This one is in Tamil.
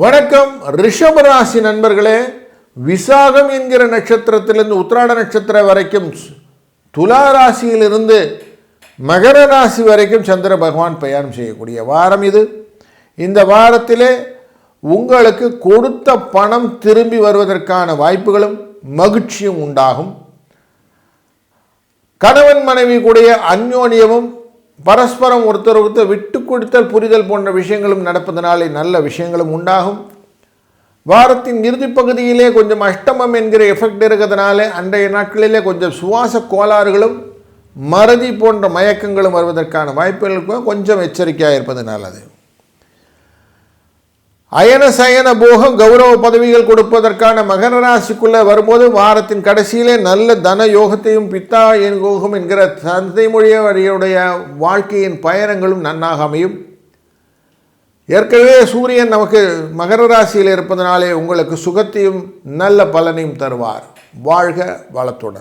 வணக்கம் ரிஷபராசி நண்பர்களே. விசாகம் என்கிற நட்சத்திரத்திலிருந்து உத்திராட நட்சத்திரம் வரைக்கும் துலா ராசியிலிருந்து மகர ராசி வரைக்கும் சந்திர பகவான் பயணம் செய்யக்கூடிய வாரம் இது. இந்த வாரத்திலே உங்களுக்கு கொடுத்த பணம் திரும்பி வருவதற்கான வாய்ப்புகளும் மகிழ்ச்சியும் உண்டாகும். கணவன் மனைவி கூடிய அந்யோன்யமும் பரஸ்பரம் ஒருத்தர் விட்டு கொடுத்தல் புரிதல் போன்ற விஷயங்களும் நடப்பதனாலே நல்ல விஷயங்களும் உண்டாகும். வாரத்தின் இறுதி பகுதியிலே கொஞ்சம் அஷ்டமம் என்கிற எஃபெக்ட் இருக்கிறதுனால அன்றைய நாட்களிலே கொஞ்சம் சுவாச கோளாறுகளும் மறதி போன்ற மயக்கங்களும் வருவதற்கான வாய்ப்புகளுக்கு கொஞ்சம் எச்சரிக்கையாக இருப்பது நல்லது. அயன சயன போகம் கௌரவ பதவிகள் கொடுப்பதற்கான மகர ராசிக்குள்ளே வரும்போது வாரத்தின் கடைசியிலே நல்ல தன யோகத்தையும் பித்தா யோகம் என்கிற தந்தை மொழியுடைய வாழ்க்கையின் பயணங்களும் நன்னாக அமையும். ஏற்கனவே சூரியன் நமக்கு மகர ராசியில் இருப்பதனாலே உங்களுக்கு சுகத்தையும் நல்ல பலனையும் தருவார். வாழ்க வளத்துடன்.